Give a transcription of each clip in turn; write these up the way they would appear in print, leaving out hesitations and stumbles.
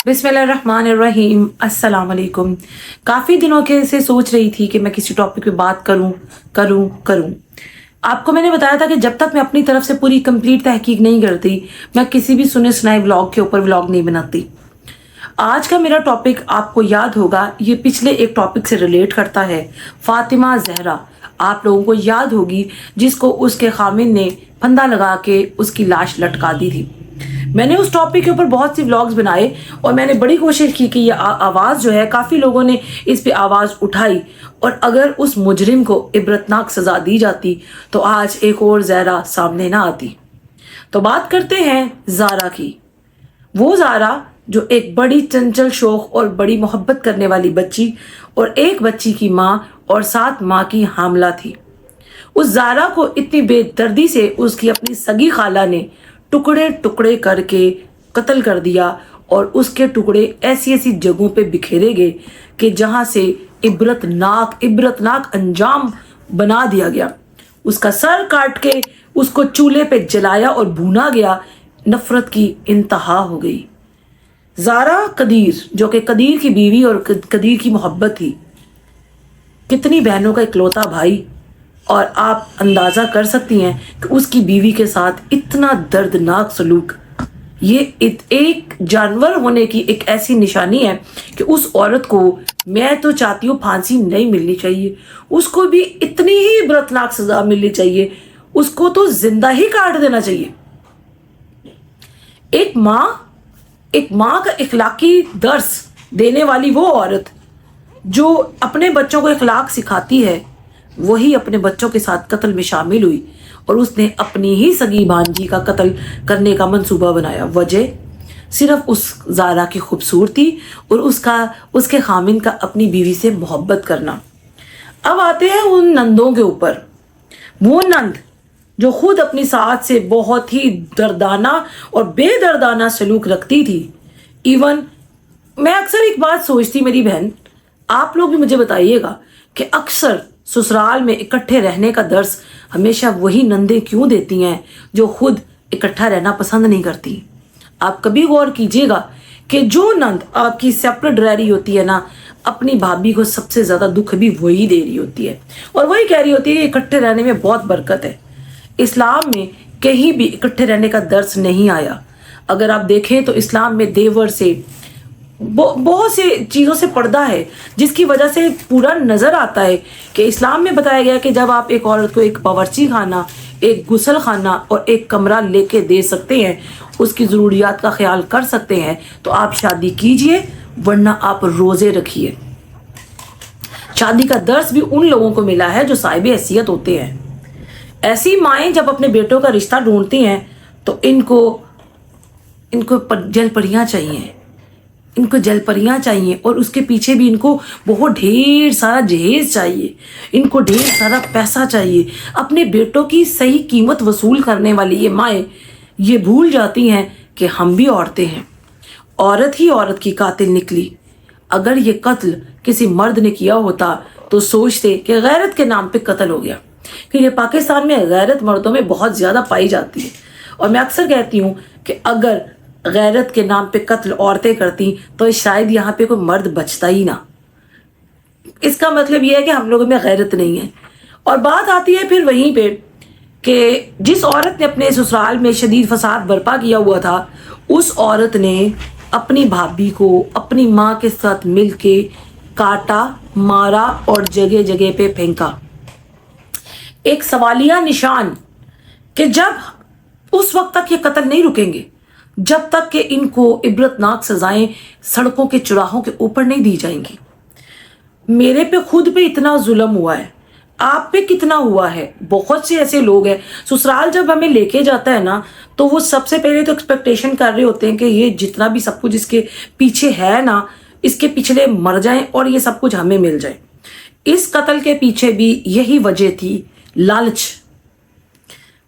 बिस्मिल्लाहिर्रहमानिर्रहीम अस्सलाम वालेकुम। काफ़ी दिनों के से सोच रही थी कि मैं किसी टॉपिक पे बात करूं। आपको मैंने बताया था कि जब तक मैं अपनी तरफ से पूरी कंप्लीट तहकीक नहीं करती, मैं किसी भी सुने सुनाए व्लॉग के ऊपर व्लॉग नहीं बनाती। आज का मेरा टॉपिक आपको याद होगा, ये पिछले एक टॉपिक से रिलेट करता है। फातिमा जहरा आप लोगों को याद होगी, जिसको उसके खामिन ने फंदा लगा के उसकी लाश लटका दी थी। मैंने उस टॉपिक के ऊपर बहुत सी व्लॉग्स बनाए और मैंने बड़ी कोशिश की कि ये आवाज़ जो है, काफ़ी लोगों ने इस पे आवाज़ उठाई, और अगर उस मुजरिम को इबरतनाक सज़ा दी जाती तो आज एक और ज़ारा सामने ना आती। तो बात करते हैं ज़ारा की। वो ज़ारा जो एक बड़ी चंचल शौक और बड़ी मोहब्बत करने वाली बच्ची और एक बच्ची की माँ और 7 माह की हामला थी। उस ज़ारा को इतनी बेदर्दी से उसकी अपनी सगी खाला ने टुकड़े टुकड़े करके कत्ल कर दिया, और उसके टुकड़े ऐसी ऐसी जगहों पे बिखेरे गए कि जहाँ से इबरतनाक अंजाम बना दिया गया। उसका सर काट के उसको चूल्हे पे जलाया और भूना गया। नफरत की इंतहा हो गई। ज़ारा कदीर, जो कि कदीर की बीवी और कदीर की मोहब्बत थी, कितनी बहनों का इकलौता भाई, और आप अंदाज़ा कर सकती हैं कि उसकी बीवी के साथ इतना दर्दनाक सलूक। ये एक जानवर होने की एक ऐसी निशानी है कि उस औरत को, मैं तो चाहती हूँ फांसी नहीं मिलनी चाहिए, उसको भी इतनी ही इबरतनाक सज़ा मिलनी चाहिए, उसको तो जिंदा ही काट देना चाहिए। एक माँ का इखलाकी दर्स देने वाली वो औरत जो अपने बच्चों को इखलाक सिखाती है, वही अपने बच्चों के साथ कत्ल में शामिल हुई और उसने अपनी ही सगी भांजी का कत्ल करने का मंसूबा बनाया। वजह सिर्फ उस ज़ारा की खूबसूरती और उसके खामिन का अपनी बीवी से मोहब्बत करना। अब आते हैं उन नंदों के ऊपर। वो नंद जो खुद अपनी सास से बहुत ही दर्दाना और बेदर्दाना सलूक रखती थी। इवन मैं अक्सर एक बात सोचती, मेरी बहन, आप लोग भी मुझे बताइएगा कि अक्सर ससुराल में इकट्ठे रहने का दर्स हमेशा वही नंदे क्यों देती हैं जो खुद इकट्ठा रहना पसंद नहीं करती। आप कभी गौर कीजिएगा कि जो नंद आपकी सेपरेट रह रही होती है ना, अपनी भाभी को सबसे ज़्यादा दुख भी वही दे रही होती है, और वही कह रही होती है कि इकट्ठे रहने में बहुत बरकत है। इस्लाम में कहीं भी इकट्ठे रहने का दर्स नहीं आया। अगर आप देखें तो इस्लाम में देवर से बहुत से चीज़ों से पर्दा है, जिसकी वजह से पूरा नज़र आता है कि इस्लाम में बताया गया कि जब आप एक औरत को एक बावर्ची खाना, एक गुसल खाना और एक कमरा लेके दे सकते हैं, उसकी ज़रूरियात का ख्याल कर सकते हैं, तो आप शादी कीजिए, वरना आप रोज़े रखिए। शादी का दर्स भी उन लोगों को मिला है जो साहिब हैसियत होते हैं। ऐसी माएँ जब अपने बेटों का रिश्ता ढूंढती हैं तो इनको जलपरियाँ चाहिए, इनको जलपरियाँ चाहिए, और उसके पीछे भी इनको बहुत ढेर सारा जहेज चाहिए, इनको ढेर सारा पैसा चाहिए। अपने बेटों की सही कीमत वसूल करने वाली ये माएँ ये भूल जाती हैं कि हम भी औरतें हैं। औरत ही औरत की कातिल निकली। अगर ये कत्ल किसी मर्द ने किया होता तो सोचते कि गैरत के नाम पे कत्ल हो गया, क्योंकि पाकिस्तान में गैरत मर्दों में बहुत ज़्यादा पाई जाती है। और मैं अक्सर कहती हूँ कि अगर गैरत के नाम पे कत्ल औरतें करती तो शायद यहाँ पे कोई मर्द बचता ही ना। इसका मतलब यह है कि हम लोगों में गैरत नहीं है। और बात आती है फिर वहीं पे कि जिस औरत ने अपने ससुराल में शदीद फसाद बर्पा किया हुआ था, उस औरत ने अपनी भाभी को अपनी माँ के साथ मिल के काटा, मारा और जगह जगह पे फेंका। एक सवालिया निशान कि जब उस वक्त तक ये कत्ल नहीं रुकेंगे, जब तक कि इनको इबरतनाक सजाएं सड़कों के चौराहों के ऊपर नहीं दी जाएंगी। मेरे पे खुद पे इतना जुल्म हुआ है, आप पे कितना हुआ है। बहुत से ऐसे लोग हैं, ससुराल जब हमें लेके जाता है ना, तो वो सबसे पहले तो एक्सपेक्टेशन कर रहे होते हैं कि ये जितना भी सब कुछ इसके पीछे है ना, इसके पिछले मर जाएं और ये सब कुछ हमें मिल जाए। इस कत्ल के पीछे भी यही वजह थी, लालच।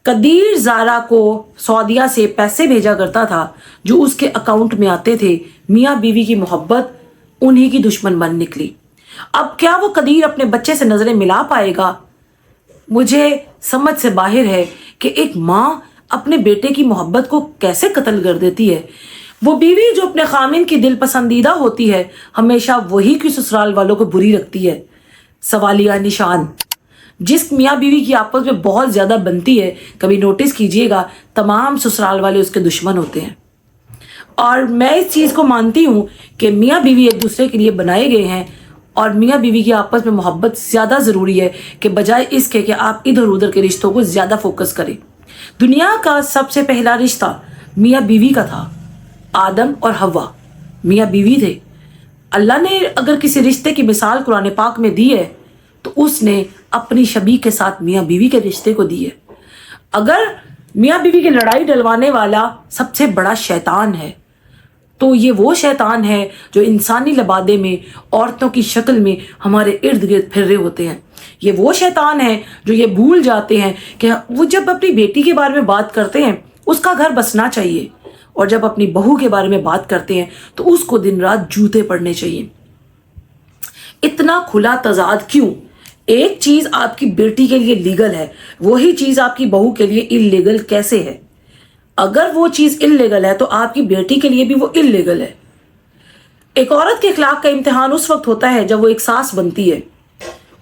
कदीर ज़ारा को सऊदीया से पैसे भेजा करता था जो उसके अकाउंट में आते थे। मियाँ बीवी की मोहब्बत उन्हीं की दुश्मन बन निकली। अब क्या वो कदीर अपने बच्चे से नज़रें मिला पाएगा? मुझे समझ से बाहर है कि एक माँ अपने बेटे की मोहब्बत को कैसे कत्ल कर देती है। वो बीवी जो अपने खामिन की दिल पसंदीदा होती है हमेशा वही की ससुराल वालों को बुरी रखती है। सवालिया निशान। जिस मियाँ बीवी की आपस में बहुत ज्यादा बनती है, कभी नोटिस कीजिएगा, तमाम ससुराल वाले उसके दुश्मन होते हैं। और मैं इस चीज को मानती हूं कि मियाँ बीवी एक दूसरे के लिए बनाए गए हैं और मियाँ बीवी की आपस में मोहब्बत ज्यादा जरूरी है कि बजाय इसके कि आप इधर उधर के रिश्तों को ज्यादा फोकस करें। दुनिया का सबसे पहला रिश्ता मियाँ बीवी का था। आदम और हवा मियाँ बीवी थे। अल्लाह ने अगर किसी रिश्ते की मिसाल कुरान पाक में दी है तो उसने अपनी शबी के साथ मियाँ बीवी के रिश्ते को दी है। अगर मियाँ बीवी की लड़ाई डलवाने वाला सबसे बड़ा शैतान है तो ये वो शैतान है जो इंसानी लबादे में औरतों की शक्ल में हमारे इर्द गिर्द फिर रहे होते हैं। ये वो शैतान है जो ये भूल जाते हैं कि वो जब अपनी बेटी के बारे में बात करते हैं उसका घर बसना चाहिए, और जब अपनी बहू के बारे में बात करते हैं तो उसको दिन रात जूते पड़ने चाहिए। इतना खुला तजाद क्यों? एक चीज आपकी बेटी के लिए लीगल है, वही चीज आपकी बहू के लिए इल्लीगल कैसे है? अगर वो चीज इल्लीगल है तो आपकी बेटी के लिए भी वो इल्लीगल है। एक औरत के इखलाक का इम्तिहान उस वक्त होता है जब वो एक सास बनती है,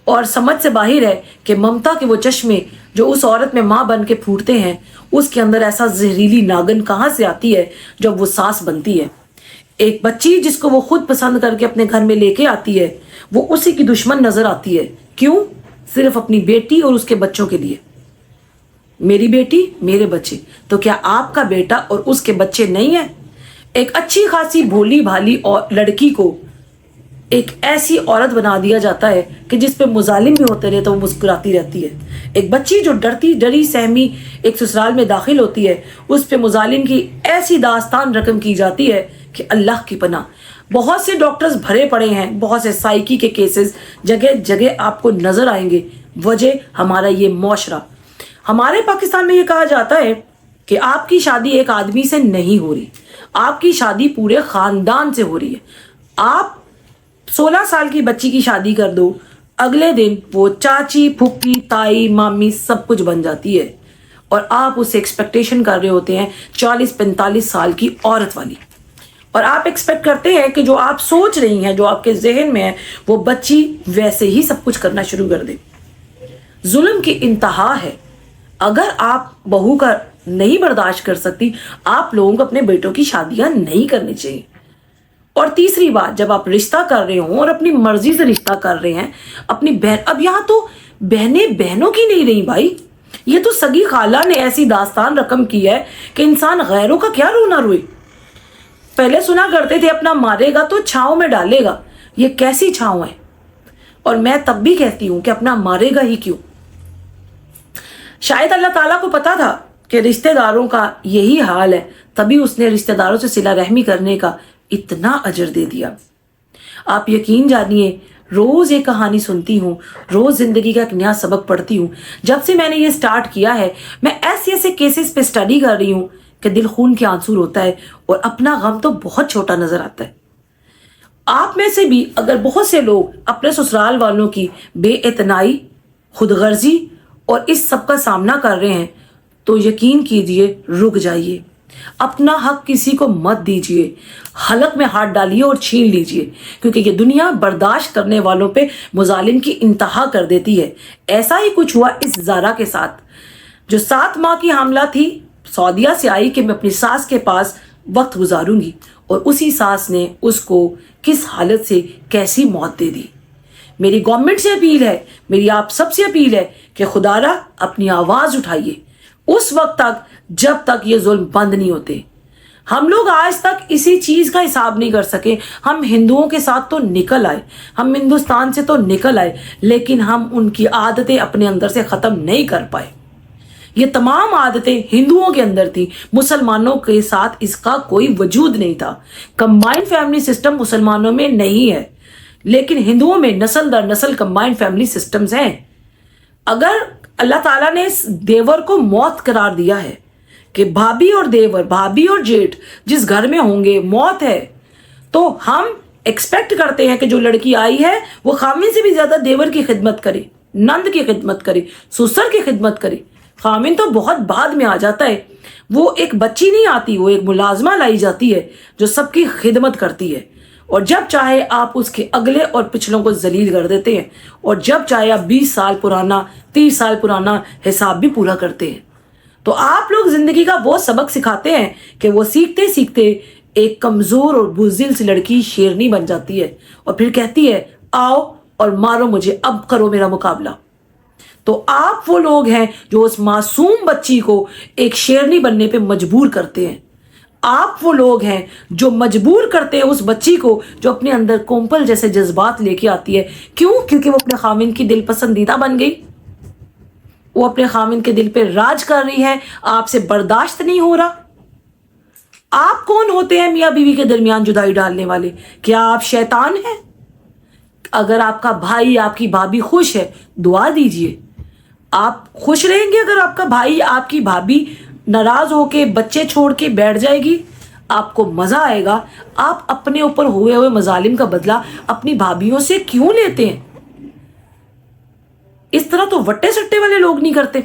और समझ से बाहर है कि ममता के वो चश्मे जो उस औरत में माँ बन के फूटते हैं, उसके अंदर ऐसा जहरीली नागन कहाँ से आती है जब वो सास बनती है। एक बच्ची जिसको वो खुद पसंद करके अपने घर में लेके आती है, वो उसी की दुश्मन नजर आती है। क्यों? सिर्फ अपनी बेटी और उसके बच्चों के लिए। मेरी बेटी मेरे बच्चे, तो क्या आपका बेटा और उसके बच्चे नहीं है? एक अच्छी खासी भोली भाली और लड़की को एक ऐसी औरत बना दिया जाता है कि जिस पे मुजालिम भी होते रहे तो वो मुस्कुराती रहती है। एक बच्ची जो डरती डरी सहमी एक ससुराल में दाखिल होती है, उस पे मुजालिम की ऐसी दास्तान रकम की जाती है कि अल्लाह की पनाह। बहुत से डॉक्टर्स भरे पड़े हैं, बहुत से साइकी के केसेस जगह जगह आपको नजर आएंगे। वजह हमारा ये मुआशरा। हमारे पाकिस्तान में ये कहा जाता है कि आपकी शादी एक आदमी से नहीं हो रही, आपकी शादी पूरे खानदान से हो रही है। आप 16 साल की बच्ची की शादी कर दो, अगले दिन वो चाची फुप्पी ताई मामी सब कुछ बन जाती है, और आप उससे एक्सपेक्टेशन कर रहे होते हैं 40-45 साल की औरत वाली, और आप एक्सपेक्ट करते हैं कि जो आप सोच रही हैं, जो आपके जहन में है, वो बच्ची वैसे ही सब कुछ करना शुरू कर दे। जुल्म की इंतहा है। अगर आप बहू का नहीं बर्दाश्त कर सकती, आप लोगों को अपने बेटों की शादियां नहीं करनी चाहिए। और तीसरी बात, जब आप रिश्ता कर रहे हो और अपनी मर्जी से रिश्ता कर रहे हैं, अपनी बहन, अब यहाँ तो बहनें बहनों की नहीं रही भाई, ये तो सगी खाला ने ऐसी दास्तान रकम की है कि इंसान गैरों का क्या रोना रोए। पहले सुना करते थे अपना मारेगा तो छांव में डालेगा, ये कैसी छांव है? और मैं तब भी कहती हूं कि अपना मारेगा ही क्यों। शायद अल्लाह ताला को पता था कि रिश्तेदारों का यही हाल है, तभी उसने रिश्तेदारों से सिला रहमी करने का इतना अजर दे दिया। आप यकीन जानिए, रोज एक कहानी सुनती हूँ, रोज जिंदगी का एक नया सबक पढ़ती हूँ। जब से मैंने ये स्टार्ट किया है, मैं ऐसे ऐसे केसेस पे स्टडी कर रही हूँ कि दिल खून के आंसू होता है, और अपना गम तो बहुत छोटा नजर आता है। आप में से भी अगर बहुत से लोग अपने ससुराल वालों की बेइतनाई, खुदगर्जी और इस सब का सामना कर रहे हैं, तो यकीन कीजिए, रुक जाइए। अपना हक किसी को मत दीजिए, हलक में हाथ डालिए और छीन लीजिए, क्योंकि ये दुनिया बर्दाश्त करने वालों पे मुजालिम की इंतहा कर देती है। ऐसा ही कुछ हुआ इस ज़ारा के साथ, जो 7 माह की हामला थी, सऊदीया से आई कि मैं अपनी सास के पास वक्त गुजारूंगी, और उसी सास ने उसको किस हालत से कैसी मौत दे दी। मेरी गवर्नमेंट से अपील है, मेरी आप सबसे अपील है कि खुदारा अपनी आवाज उठाइए उस वक्त तक जब तक ये जुल्म बंद नहीं होते। हम लोग आज तक इसी चीज का हिसाब नहीं कर सके। हम हिंदुओं के साथ तो निकल आए, हम हिंदुस्तान से तो निकल आए, लेकिन हम उनकी आदतें अपने अंदर से खत्म नहीं कर पाए। ये तमाम आदतें हिंदुओं के अंदर थी, मुसलमानों के साथ इसका कोई वजूद नहीं था। कंबाइंड फैमिली सिस्टम मुसलमानों में नहीं है, लेकिन हिंदुओं में नस्ल दर नस्ल कंबाइंड फैमिली सिस्टम्स हैं। अगर अल्लाह ताला ने इस देवर को मौत करार दिया है कि भाभी और देवर, भाभी और जेठ जिस घर में होंगे मौत है, तो हम एक्सपेक्ट करते हैं कि जो लड़की आई है वो खामिन से भी ज्यादा देवर की खिदमत करे, नंद की खिदमत करे, ससुर की खिदमत करे। खामिन तो बहुत बाद में आ जाता है, وہ ایک بچی نہیں آتی، وہ ایک ملازمہ لائی جاتی ہے جو سب کی خدمت کرتی ہے، اور جب چاہے آپ اس کے اگلے اور پچھلوں کو ذلیل کر دیتے ہیں، اور جب چاہے آپ 20 سال پرانا 30 سال پرانا حساب بھی پورا کرتے ہیں۔ تو آپ لوگ زندگی کا وہ سبق سکھاتے ہیں کہ وہ سیکھتے سیکھتے ایک کمزور اور بزدل سی لڑکی شیرنی بن جاتی ہے، اور پھر کہتی ہے آؤ اور مارو مجھے، اب کرو میرا مقابلہ۔ تو آپ وہ لوگ ہیں جو اس معصوم بچی کو ایک شیرنی بننے پہ مجبور کرتے ہیں۔ آپ وہ لوگ ہیں جو مجبور کرتے ہیں اس بچی کو جو اپنے اندر کومپل جیسے جذبات لے کے آتی ہے۔ کیوں؟ کیونکہ وہ اپنے خاوند کی دل پسندیدہ بن گئی، وہ اپنے خاوند کے دل پہ راج کر رہی ہے، آپ سے برداشت نہیں ہو رہا۔ آپ کون ہوتے ہیں میاں بیوی کے درمیان جدائی ڈالنے والے؟ کیا آپ شیطان ہیں؟ اگر آپ کا بھائی آپ کی بھابھی خوش ہے، دعا دیجئے۔ آپ خوش رہیں گے اگر آپ کا بھائی آپ کی بھابھی ناراض ہو کے بچے چھوڑ کے بیٹھ جائے گی؟ آپ کو مزہ آئے گا۔ آپ اپنے اوپر ہوئے مظالم کا بدلہ اپنی بھابھیوں سے کیوں لیتے ہیں؟ اس طرح تو وٹے سٹے والے لوگ نہیں کرتے۔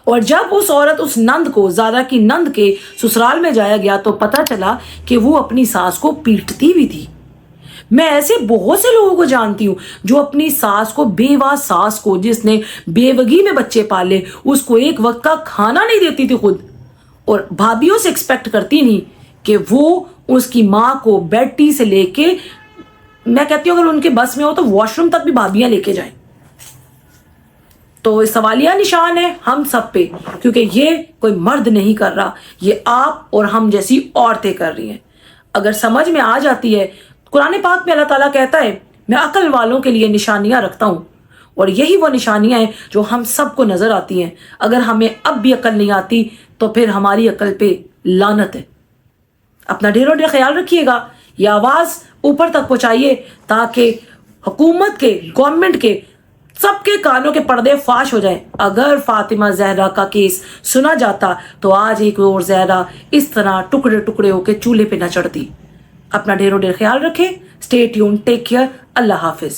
اور جب اس عورت اس نند کو، زادہ کی نند کے سسرال میں جایا گیا تو پتہ چلا کہ وہ اپنی ساس کو پیٹتی بھی تھی۔ میں ایسے بہت سے لوگوں کو جانتی ہوں جو اپنی ساس کو، بیوہ ساس کو، جس نے بیوگی میں بچے پالے، اس کو ایک وقت کا کھانا نہیں دیتی تھی خود، اور بھابھیوں سے ایکسپیکٹ کرتی نہیں کہ وہ اس کی ماں کو بیڈ ٹی سے لے کے، میں کہتی ہوں اگر ان کے بس میں ہو تو واش روم تک بھی بھابھیاں لے کے جائیں۔ تو سوالیہ نشان ہے ہم سب پہ، کیونکہ یہ کوئی مرد نہیں کر رہا، یہ آپ اور ہم جیسی عورتیں کر رہی ہیں۔ اگر سمجھ میں آ جاتی ہے، قرآن پاک میں اللہ تعالیٰ کہتا ہے میں عقل والوں کے لیے نشانیاں رکھتا ہوں، اور یہی وہ نشانیاں ہیں جو ہم سب کو نظر آتی ہیں۔ اگر ہمیں اب بھی عقل نہیں آتی تو پھر ہماری عقل پہ لعنت ہے۔ اپنا ڈھیر ڈھیر خیال رکھیے گا، یہ آواز اوپر تک پہنچائیے تاکہ حکومت کے، گورنمنٹ کے، سب کے کانوں کے پردے فاش ہو جائیں۔ اگر فاطمہ زہرا کا کیس سنا جاتا تو آج ایک اور زہرا اس طرح ٹکڑے ٹکڑے ہو کے چولہے پہ نہ چڑھتی۔ اپنا ڈھیر خیال رکھیں۔ اسٹے ٹیون، ٹیک کیئر، اللہ حافظ۔